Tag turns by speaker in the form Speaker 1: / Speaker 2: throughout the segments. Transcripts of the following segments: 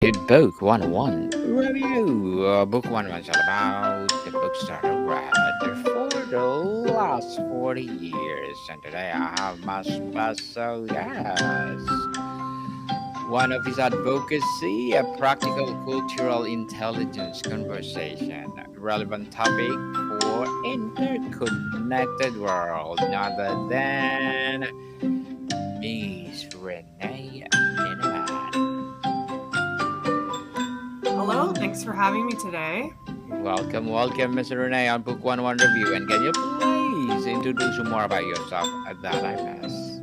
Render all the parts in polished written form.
Speaker 1: to Book 101 Review. Book 101 is all about the books that I read for the last 40 years. And today I have my special guest. One of his advocacy, a practical cultural intelligence conversation, relevant topic for interconnected world, none other than Miss Renee Ninneman.
Speaker 2: Hello, thanks for having me today.
Speaker 1: Welcome, Mr. Renee, on Book 101 Review. And can you please introduce more about yourself that I miss?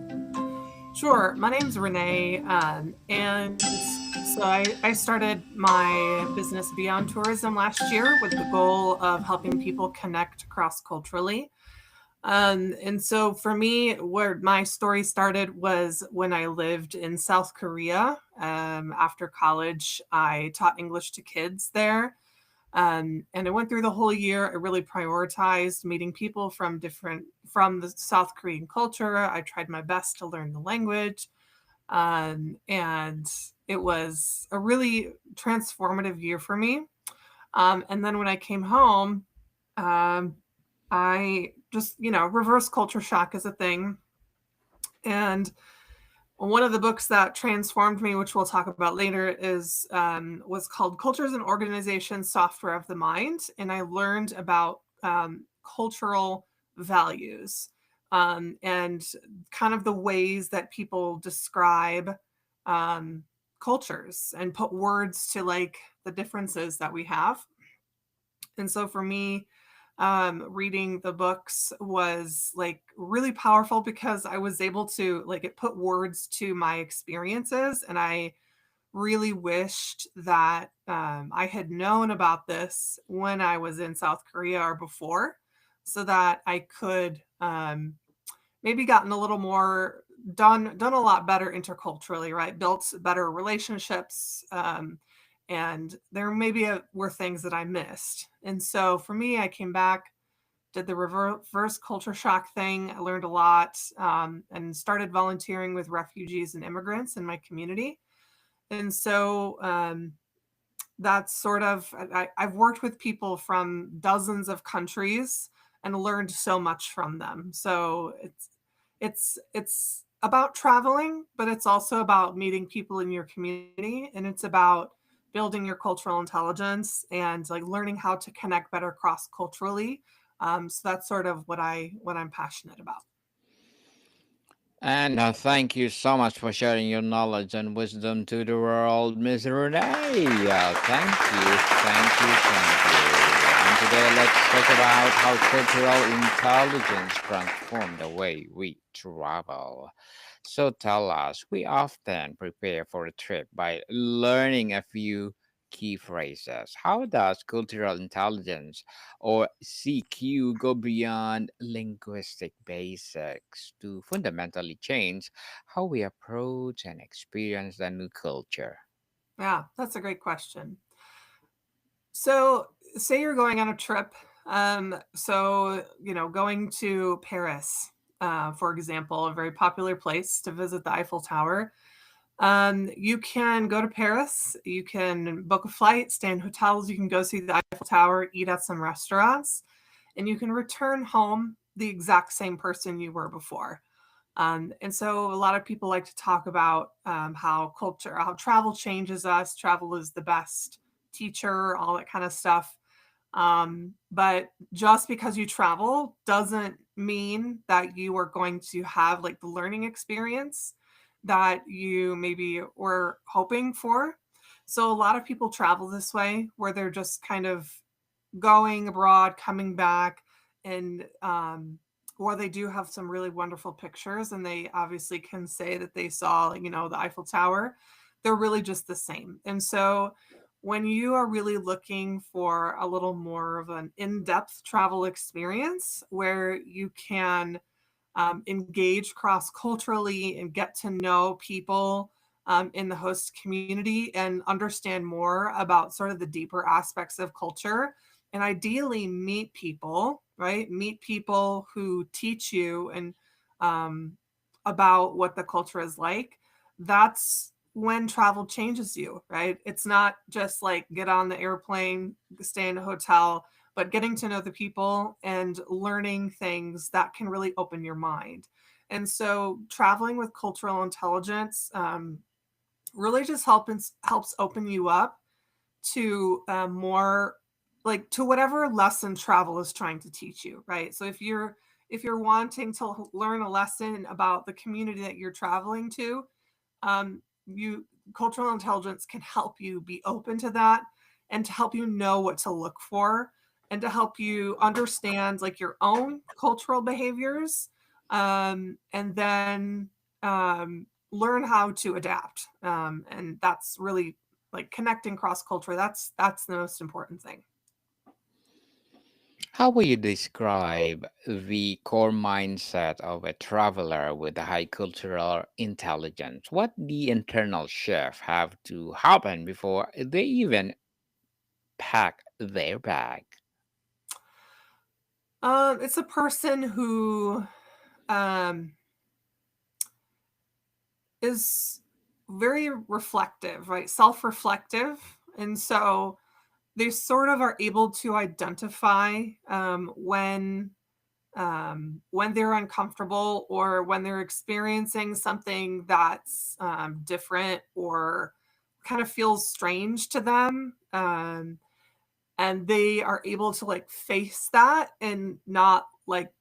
Speaker 2: Sure, my name's Renee, and so I started my business Beyond Tourism last year with the goal of helping people connect cross culturally. And so for me, where my story started was when I lived in South Korea. After college, I taught English to kids there. And I went through the whole year. I really prioritized meeting people from the South Korean culture. I tried my best to learn the language. And it was a really transformative year for me. And then when I came home, um, I just, reverse culture shock is a thing. And one of the books that transformed me, which we'll talk about later, is was called "Cultures and Organizations: Software of the Mind," and I learned about cultural values and kind of the ways that people describe um, cultures and put words to like the differences that we have. And so for me, reading the books was like really powerful because I was able to like it put words to my experiences, and I really wished that I had known about this when I was in South Korea or before, so that I could maybe gotten a little more done a lot better interculturally, right? Built better relationships, and there maybe were things that I missed. And so for me, I came back, did the reverse culture shock thing. I learned a lot, and started volunteering with refugees and immigrants in my community. And so that's sort of I've worked with people from dozens of countries and learned so much from them. So it's about traveling, but it's also about meeting people in your community, and it's about building your cultural intelligence and like learning how to connect better cross culturally. So that's sort of what I'm passionate about.
Speaker 1: And thank you so much for sharing your knowledge and wisdom to the world, Miss Renee. Thank you. And today let's talk about how cultural intelligence transforms the way we travel. So tell us, we often prepare for a trip by learning a few key phrases. How does cultural intelligence or CQ go beyond linguistic basics to fundamentally change how we approach and experience the new culture?
Speaker 2: Yeah, that's a great question. So, say you're going on a trip. Going to Paris, for example, a very popular place to visit the Eiffel Tower. You can go to Paris, you can book a flight, stay in hotels, you can go see the Eiffel Tower, eat at some restaurants, and you can return home the exact same person you were before. And so a lot of people like to talk about how travel changes us. Travel is the best teacher, all that kind of stuff. But just because you travel doesn't mean that you are going to have like the learning experience that you maybe were hoping for. So a lot of people travel this way where they're just kind of going abroad, coming back, and or they do have some really wonderful pictures, and they obviously can say that they saw, the Eiffel Tower. They're really just the same. And so when you are really looking for a little more of an in-depth travel experience where you can engage cross culturally and get to know people in the host community and understand more about sort of the deeper aspects of culture, and ideally meet people, right? Meet people who teach you and um, about what the culture is like. That's when travel changes you, right? It's not just like get on the airplane, stay in a hotel, but getting to know the people and learning things that can really open your mind. And so, traveling with cultural intelligence really just helps open you up to more like to whatever lesson travel is trying to teach you, right? So if you're wanting to learn a lesson about the community that you're traveling to, you cultural intelligence can help you be open to that and to help you know what to look for and to help you understand like your own cultural behaviors, and then learn how to adapt, and that's really like connecting cross culture. That's the most important thing.
Speaker 1: How will you describe the core mindset of a traveler with a high cultural intelligence? What the internal shift have to happen before they even pack their bag?
Speaker 2: It's a person who um, is very reflective, right? Self-reflective, and so they sort of are able to identify when they're uncomfortable or when they're experiencing something that's different or kind of feels strange to them. And they are able to like face that and not like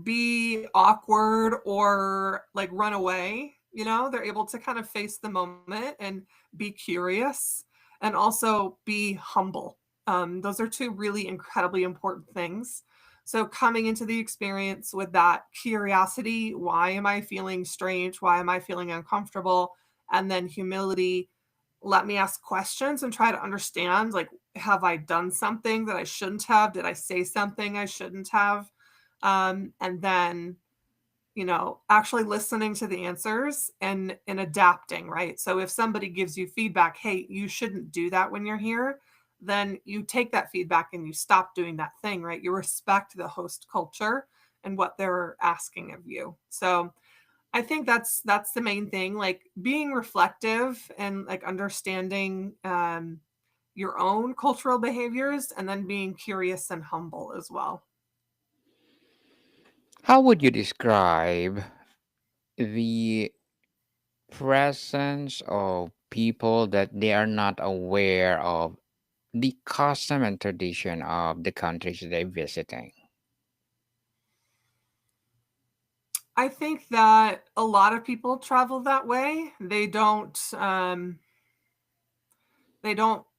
Speaker 2: be awkward or like run away. They're able to kind of face the moment and be curious and also be humble. Those are two really incredibly important things. So, coming into the experience with that curiosity, why am I feeling strange? Why am I feeling uncomfortable? And then humility, let me ask questions and try to understand, like, have I done something that I shouldn't have? Did I say something I shouldn't have? And then actually listening to the answers and adapting, right? So if somebody gives you feedback, hey, you shouldn't do that when you're here, then you take that feedback and you stop doing that thing, right? You respect the host culture and what they're asking of you. So I think that's the main thing, like being reflective and like understanding your own cultural behaviors and then being curious and humble as well.
Speaker 1: How would you describe the presence of people that they are not aware of the custom and tradition of the countries they're visiting?
Speaker 2: I think that a lot of people travel that way. They don't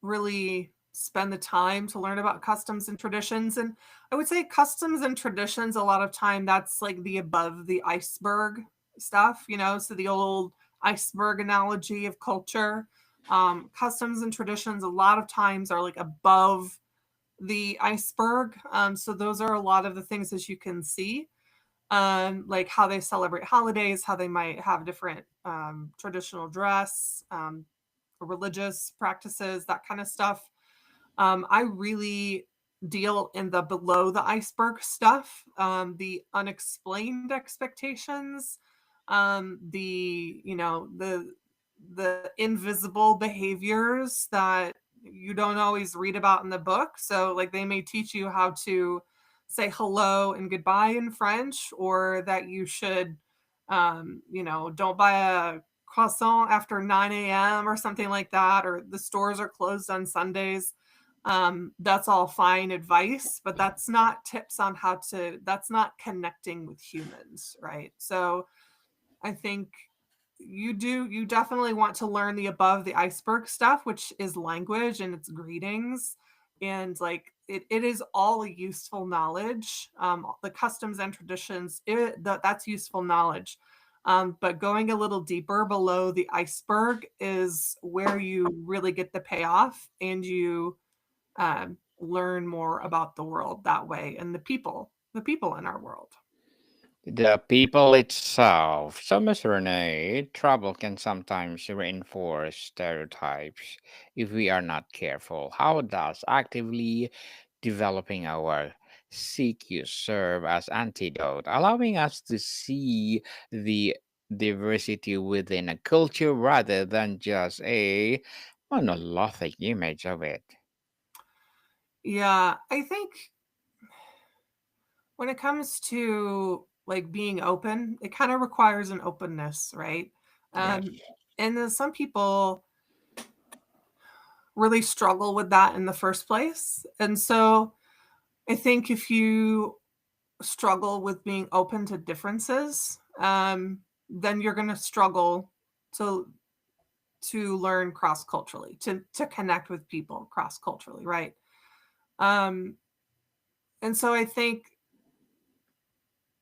Speaker 2: really spend the time to learn about customs and traditions. And I would say customs and traditions, a lot of time, that's like the above the iceberg stuff. So the old iceberg analogy of culture. Customs and traditions, a lot of times, are like above the iceberg. So those are a lot of the things that you can see, like how they celebrate holidays, how they might have different traditional dress, religious practices, that kind of stuff. I really deal in the below the iceberg stuff, the unexplained expectations, the invisible behaviors that you don't always read about in the book. So, like, they may teach you how to say hello and goodbye in French, or that you should, don't buy a croissant after 9 a.m. or something like that, or the stores are closed on Sundays. That's all fine advice, but that's not tips on that's not connecting with humans, right? So I think you definitely want to learn the above the iceberg stuff, which is language and it's greetings. And like it is all useful knowledge. The customs and traditions, that's useful knowledge. But going a little deeper below the iceberg is where you really get the payoff, and you learn more about the world that way, and the people in our world.
Speaker 1: The people itself. So, Miss Renee, travel can sometimes reinforce stereotypes if we are not careful. How does actively developing our CQ serve as antidote, allowing us to see the diversity within a culture rather than just a monolithic image of it.
Speaker 2: Yeah, I think when it comes to like being open, it kind of requires an openness, right?
Speaker 1: Yes.
Speaker 2: Um, and then some people really struggle with that in the first place. And so I think if you struggle with being open to differences, then you're going to struggle to learn cross culturally, to connect with people cross culturally, right? Um, and so I think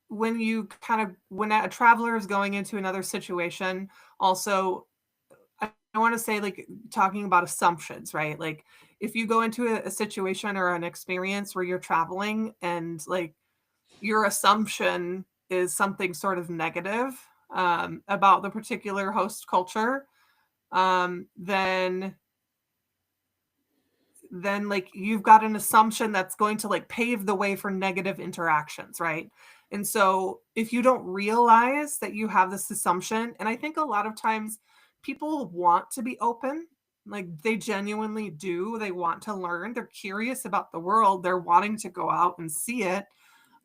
Speaker 2: when you kind of when a traveler is going into another situation, also I want to say like talking about assumptions, right? Like if you go into a situation or an experience where you're traveling and like your assumption is something sort of negative about the particular host culture, then like you've got an assumption that's going to like pave the way for negative interactions, right? And so if you don't realize that you have this assumption, and I think a lot of times people want to be open, like they genuinely do, they want to learn, they're curious about the world, they're wanting to go out and see it,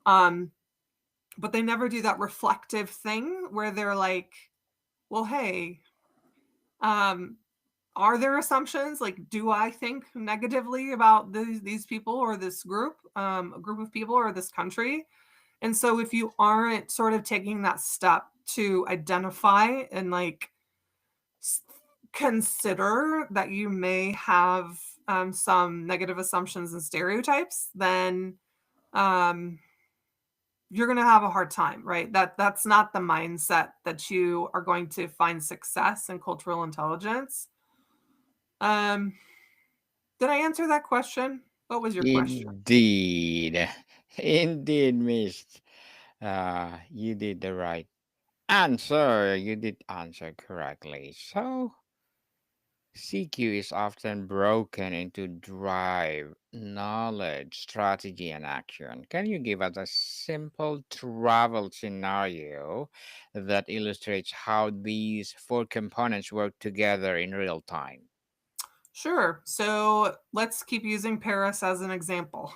Speaker 2: um but they never do that reflective thing where they're like, well, hey, um are there assumptions? Like, do I think negatively about these people or this group, a group of people or this country? And so if you aren't sort of taking that step to identify and like consider that you may have some negative assumptions and stereotypes, then um, you're going to have a hard time, right? That's not the mindset that you are going to find success in cultural intelligence. Um, Did I answer that question? What was your question?
Speaker 1: Indeed. Indeed, Miss. You did the right answer. You did answer correctly. So, CQ is often broken into drive, knowledge, strategy, and action. Can you give us a simple travel scenario that illustrates how these four components work together in real time?
Speaker 2: Sure. So let's keep using Paris as an example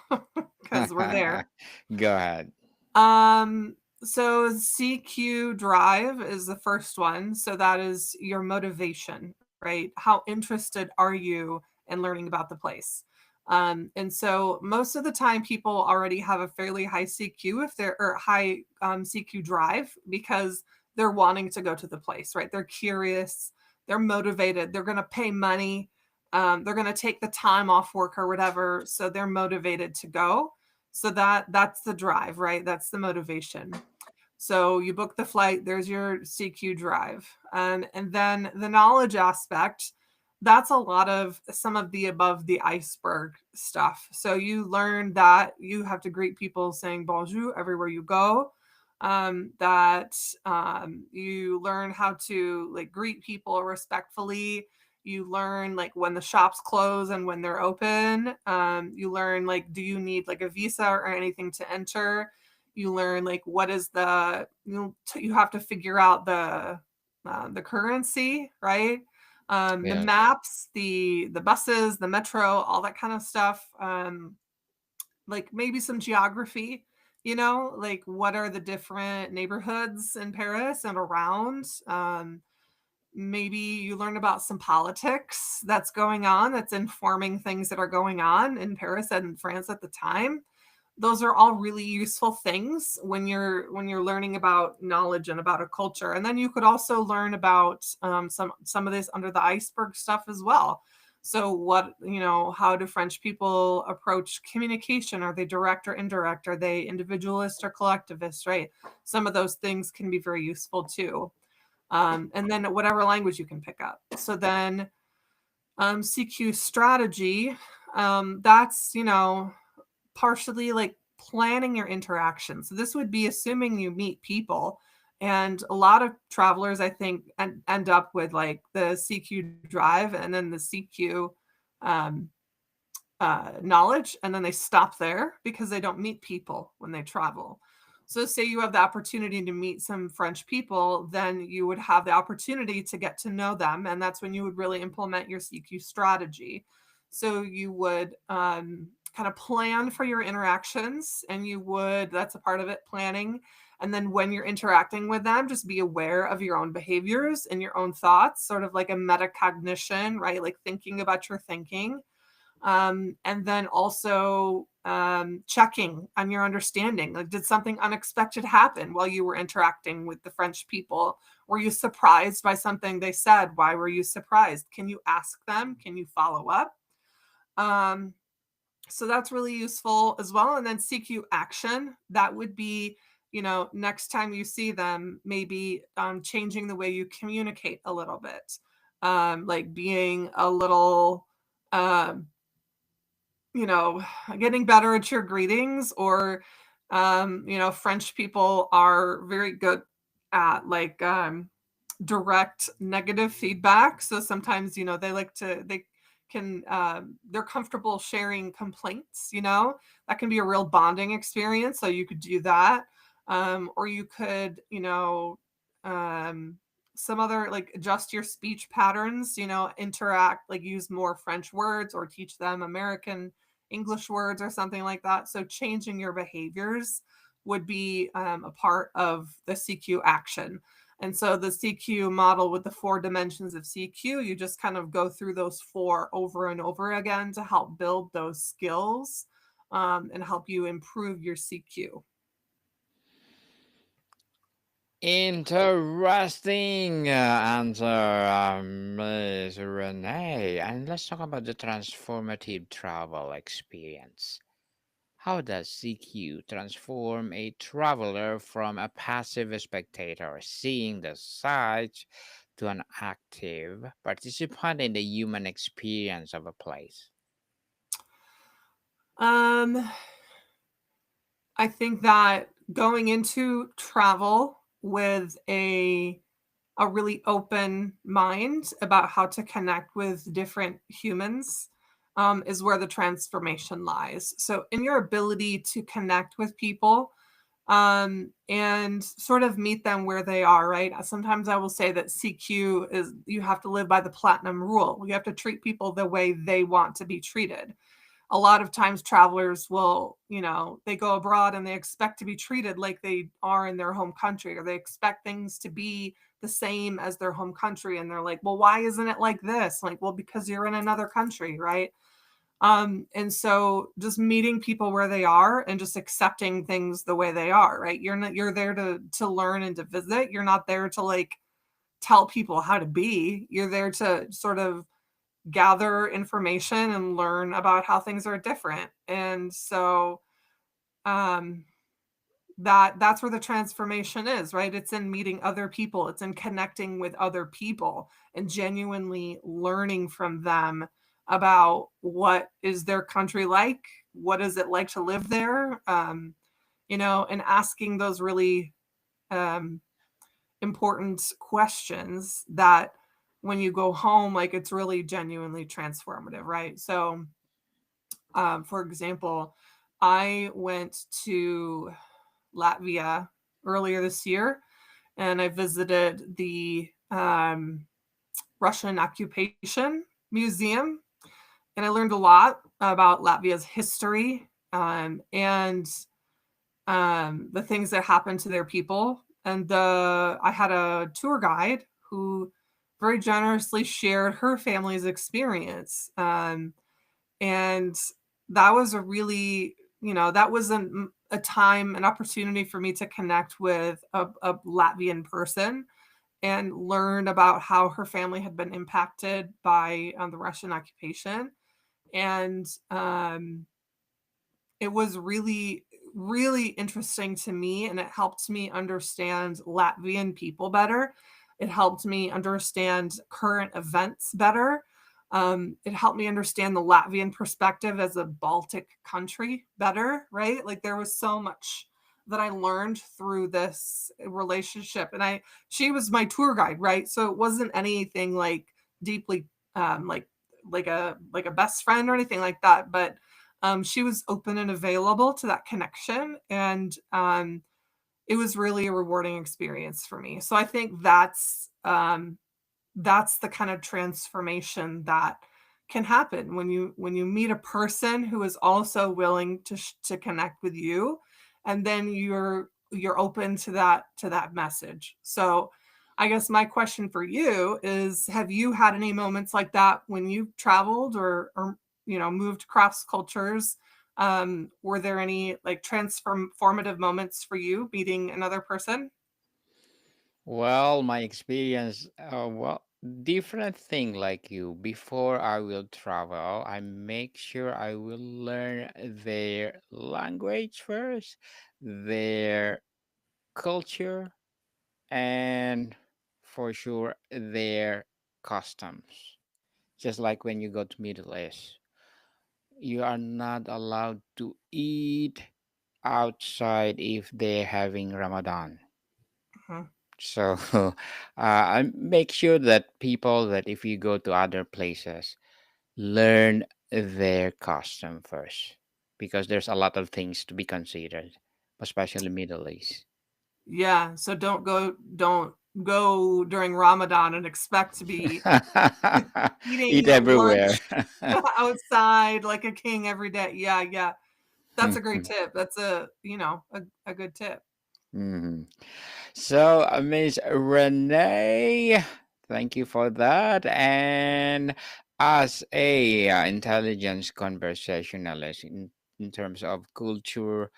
Speaker 2: because we're there.
Speaker 1: Go ahead.
Speaker 2: So CQ drive is the first one. So that is your motivation, right? How interested are you in learning about the place? And so most of the time people already have a fairly high CQ if they're or high CQ drive because they're wanting to go to the place, right? They're curious, they're motivated, they're going to pay money, they're going to take the time off work or whatever, so they're motivated to go. So that's the drive, right? That's the motivation. So you book the flight, there's your CQ drive. And then the knowledge aspect, that's a lot of some of the above the iceberg stuff. So you learn that you have to greet people saying bonjour everywhere you go. That you learn how to like greet people respectfully. You learn like when the shops close and when they're open. You learn like, do you need like a visa or anything to enter? You learn like what is the you have to figure out the currency, right? The
Speaker 1: Yes.
Speaker 2: maps, the buses, the metro, all that kind of stuff. Like maybe some geography, like what are the different neighborhoods in Paris and around. Maybe you learn about some politics that's going on, that's informing things that are going on in Paris and France at the time. Those are all really useful things when you're learning about knowledge and about a culture. And then you could also learn about some of this under the iceberg stuff as well. So what, how do French people approach communication? Are they direct or indirect? Are they individualist or collectivist, right? Some of those things can be very useful too. And then whatever language you can pick up. So then CQ strategy, that's, partially like planning your interaction. So this would be assuming you meet people. And a lot of travelers, I think, end up with like the CQ drive and then the CQ um, knowledge, and then they stop there because they don't meet people when they travel. So say you have the opportunity to meet some French people, then you would have the opportunity to get to know them. And that's when you would really implement your CQ strategy. So you would kind of plan for your interactions, and that's a part of it, planning. And then when you're interacting with them, just be aware of your own behaviors and your own thoughts, sort of like a metacognition, right? Like thinking about your thinking. And then also checking on your understanding. Like, did something unexpected happen while you were interacting with the French people? Were you surprised by something they said? Why were you surprised? Can you ask them? Can you follow up? Um, so that's really useful as well. And then CQ action, that would be, next time you see them, maybe changing the way you communicate a little bit, like being a little, um, getting better at your greetings, or, French people are very good at like direct negative feedback. So sometimes, they can, they're comfortable sharing complaints, that can be a real bonding experience. So you could do that. Or you could, um, some other, like, adjust your speech patterns, interact, like use more French words or teach them American English words or something like that. So changing your behaviors would be a part of the CQ action. And so the CQ model, with the 4 dimensions of CQ, you just kind of go through those 4 over and over again to help build those skills, and help you improve your CQ.
Speaker 1: Interesting answer, Ms. Renee. And let's talk about the transformative travel experience. How does CQ transform a traveler from a passive spectator seeing the sights to an active participant in the human experience of a place?
Speaker 2: Um, I think that going into travel with a really open mind about how to connect with different humans, is where the transformation lies. So, in your ability to connect with people, and sort of meet them where they are, right? Sometimes I will say that CQ is, you have to live by the platinum rule. You have to treat people the way they want to be treated. A lot of times travelers will, they go abroad and they expect to be treated like they are in their home country, or they expect things to be the same as their home country. And they're like, well, why isn't it like this? Like, well, because you're in another country, right? And so just meeting people where they are and just accepting things the way they are, right? You're there to learn and to visit. You're not there to like tell people how to be. You're there to sort of gather information and learn about how things are different. And so um that's where the transformation is, right? It's in meeting other people, it's in connecting with other people and genuinely learning from them about what is their country like, what is it like to live there, and asking those really um important questions that when you go home, like, it's really genuinely transformative, right? So, for example, I went to Latvia earlier this year, and I visited the Russian occupation museum, and I learned a lot about Latvia's history, and the things that happened to their people. And I had a tour guide who very generously shared her family's experience. And that was a really, that was a time, an opportunity for me to connect with a Latvian person and learn about how her family had been impacted by the Russian occupation. And it was really, really interesting to me, and it helped me understand Latvian people better. It helped me understand current events better. It helped me understand the Latvian perspective as a Baltic country better, right? Like, there was so much that I learned through this relationship. And she was my tour guide, right? So it wasn't anything like deeply like a best friend or anything like that, but she was open and available to that connection. And it was really a rewarding experience for me. So I think that's the kind of transformation that can happen when you meet a person who is also willing to connect with you, and then you're open to that message. So I guess my question for you is, have you had any moments like that when you've traveled or moved across cultures? Were there any like transformative moments for you meeting another person?
Speaker 1: Well, my experience, different thing like you. Before I will travel, I make sure I will learn their language first, their culture, and for sure their customs. Just like when you go to Middle East, you are not allowed to eat outside if they're having Ramadan.
Speaker 2: Mhm.
Speaker 1: So I make sure that people that if you go to other places, learn their custom first, because there's a lot of things to be considered, especially Middle East.
Speaker 2: Yeah, so don't go during Ramadan and expect to be
Speaker 1: Eat
Speaker 2: eating
Speaker 1: everywhere.
Speaker 2: lunch outside like a king every day. Yeah, yeah. That's a great
Speaker 1: Mhm,
Speaker 2: tip. That's a good tip.
Speaker 1: mhm. So, Miss Renee, thank you for that. And as a intelligence conversationalist in terms of culture,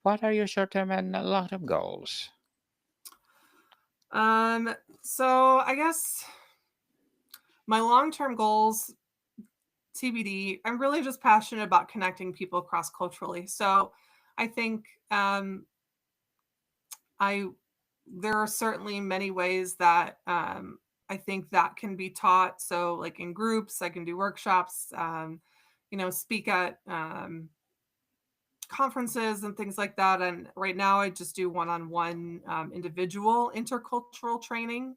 Speaker 1: what are your short-term and long-term goals?
Speaker 2: Um, so I guess my long-term goals, TBD, I'm really just passionate about connecting people cross-culturally. So I think I there are certainly many ways that I think that can be taught. So, like in groups, I can do workshops, speak at conferences and things like that. And right now, I just do one-on-one individual intercultural training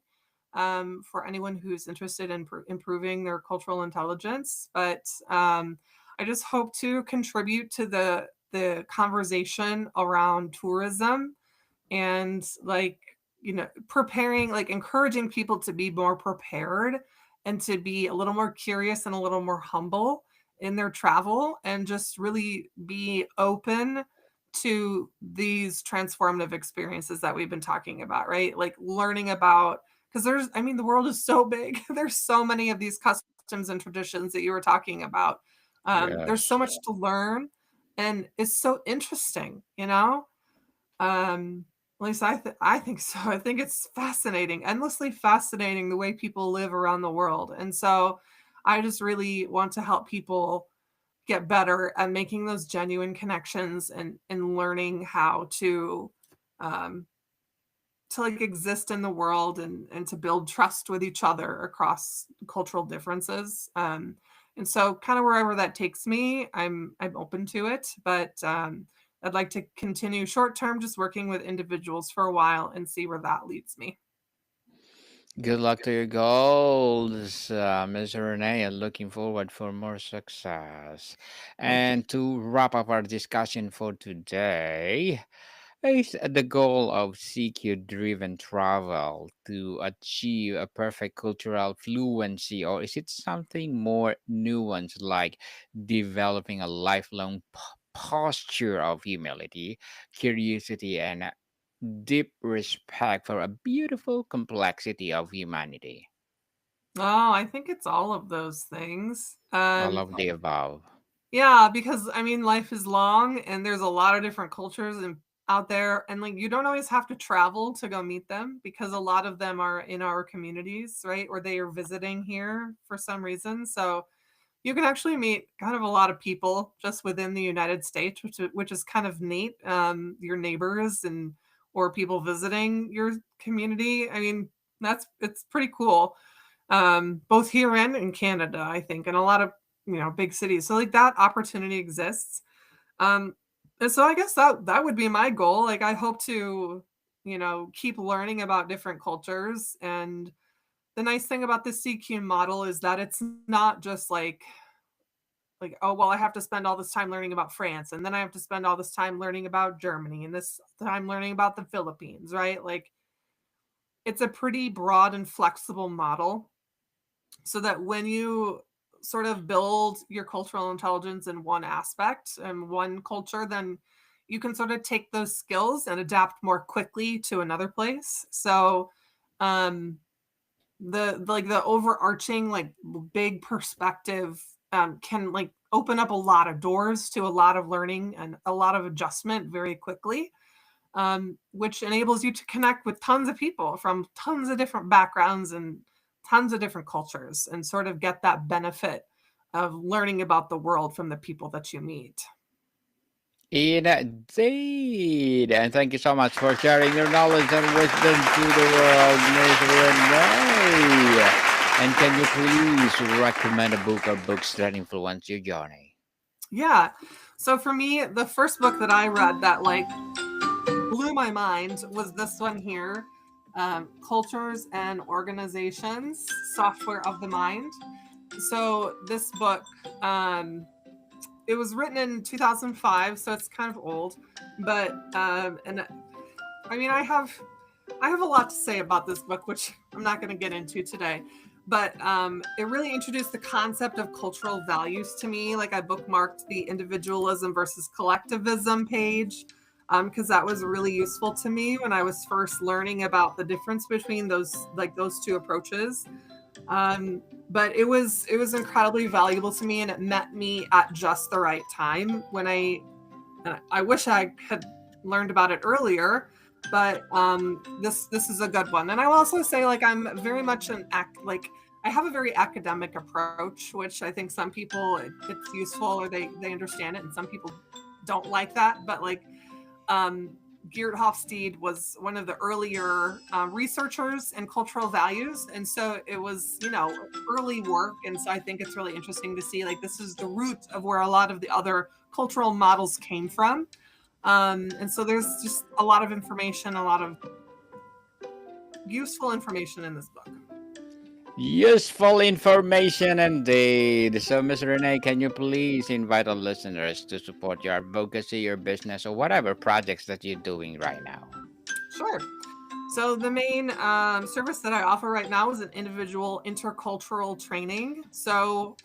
Speaker 2: for anyone who's interested in improving their cultural intelligence. But I just hope to contribute to the conversation around tourism and preparing, like encouraging people to be more prepared and to be a little more curious and a little more humble in their travel and just really be open to these transformative experiences that we've been talking about, right? Like learning about, because the world is so big. There's so many of these customs and traditions that you were talking about. There's so
Speaker 1: Yes.
Speaker 2: much to learn, and it's so interesting, you know? At least I think so. I think it's fascinating, endlessly fascinating the way people live around the world. And so I just really want to help people get better at making those genuine connections and learning how um to like exist in the world and to build trust with each other across cultural differences. And so kind of wherever that takes me, I'm open to it. But I'd like to continue short term just working with individuals for a while and see where that leads me.
Speaker 1: Good luck to your goals, Ms. Renee, and looking forward for more success.
Speaker 2: Thank you.
Speaker 1: And to wrap up our discussion for today, is the goal of CQ driven travel to achieve a perfect cultural fluency, or is it something more nuanced like developing a lifelong posture of humility, curiosity, and deep respect for a beautiful complexity of humanity?
Speaker 2: Oh, I think it's all of those things.
Speaker 1: All of the above.
Speaker 2: Yeah, because life is long and there's a lot of different cultures and out there, and like you don't always have to travel to go meet them because a lot of them are in our communities, right? Or they are visiting here for some reason. So you can actually meet kind of a lot of people just within the United States, which is kind of neat. Your neighbors and or people visiting your community. It's pretty cool. Both here and in Canada, I think, and a lot of big cities. So like that opportunity exists. Um, and so I guess that would be my goal. Like I hope to keep learning about different cultures. And the nice thing about the CQ model is that it's not just like like, oh, well, I have to spend all this time learning about France, and then I have to spend all this time learning about Germany, and this time learning about the Philippines, right? Like, it's a pretty broad and flexible model, so that when you sort of build your cultural intelligence in one aspect and one culture, then you can sort of take those skills and adapt more quickly to another place. So, um, the overarching like big perspective can like open up a lot of doors to a lot of learning and a lot of adjustment very quickly, which enables you to connect with tons of people from tons of different backgrounds and tons of different cultures, and sort of get that benefit of learning about the world from the people that you meet.
Speaker 1: Indeed. And thank you so much for sharing your knowledge and wisdom to the world, Miss Renee. And can you please recommend a book or books that influence your journey?
Speaker 2: Yeah. So for me, the first book that I read that like blew my mind was this one here, Cultures and Organizations, Software of the Mind. So this book, it was written in 2005, so it's kind of old, but and I mean, I have a lot to say about this book, which I'm not going to get into today. But it really introduced the concept of cultural values to me. Like, I bookmarked the individualism versus collectivism page, because that was really useful to me when I was first learning about the difference between those two approaches. But it was incredibly valuable to me, and it met me at just the right time when I wish I had learned about it earlier, but this is a good one. And I will also say, like, I'm very much like, I have a very academic approach, which I think some people it's useful, or they understand it, and some people don't like that. But like, um, Geert Hofstede was one of the earlier researchers in cultural values, and so it was, early work. And so I think it's really interesting to see, like, this is the root of where a lot of the other cultural models came from. And so there's just a lot of information, a lot of useful information in this book.
Speaker 1: Useful information indeed. So, Miss Renee, can you please invite our listeners to support your advocacy, your business, or whatever projects that you're doing right now?
Speaker 2: Sure. So the main service that I offer right now is an individual intercultural training. So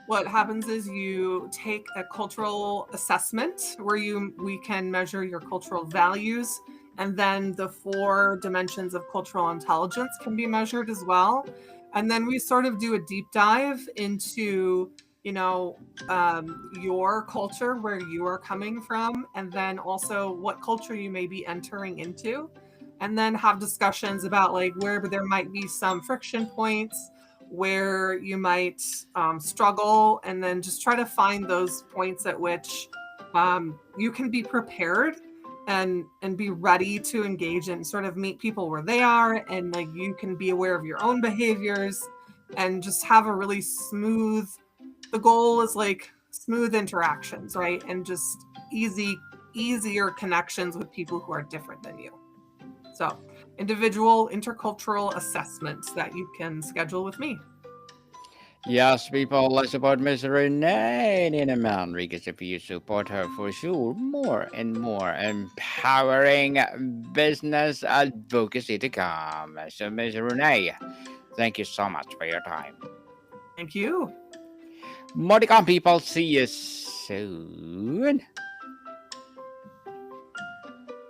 Speaker 2: what happens is you take a cultural assessment where we can measure your cultural values, and then the 4 dimensions of cultural intelligence can be measured as well. And then we sort of do a deep dive into, your culture, where you are coming from, and then also what culture you may be entering into, and then have discussions about like where there might be some friction points, where you might struggle, and then just try to find those points at which you can be prepared and be ready to engage and sort of meet people where they are, and like you can be aware of your own behaviors and just have a really smooth, the goal is like smooth interactions, right? And just easier connections with people who are different than you. So individual intercultural assessments that you can schedule with me.
Speaker 1: Yes, people, let's support Miss Renae Ninneman, because if you support her, for sure, more and more empowering business advocacy to come. So, Miss Renae, thank you so much for your time.
Speaker 2: Thank you.
Speaker 1: More to come, people. See you soon.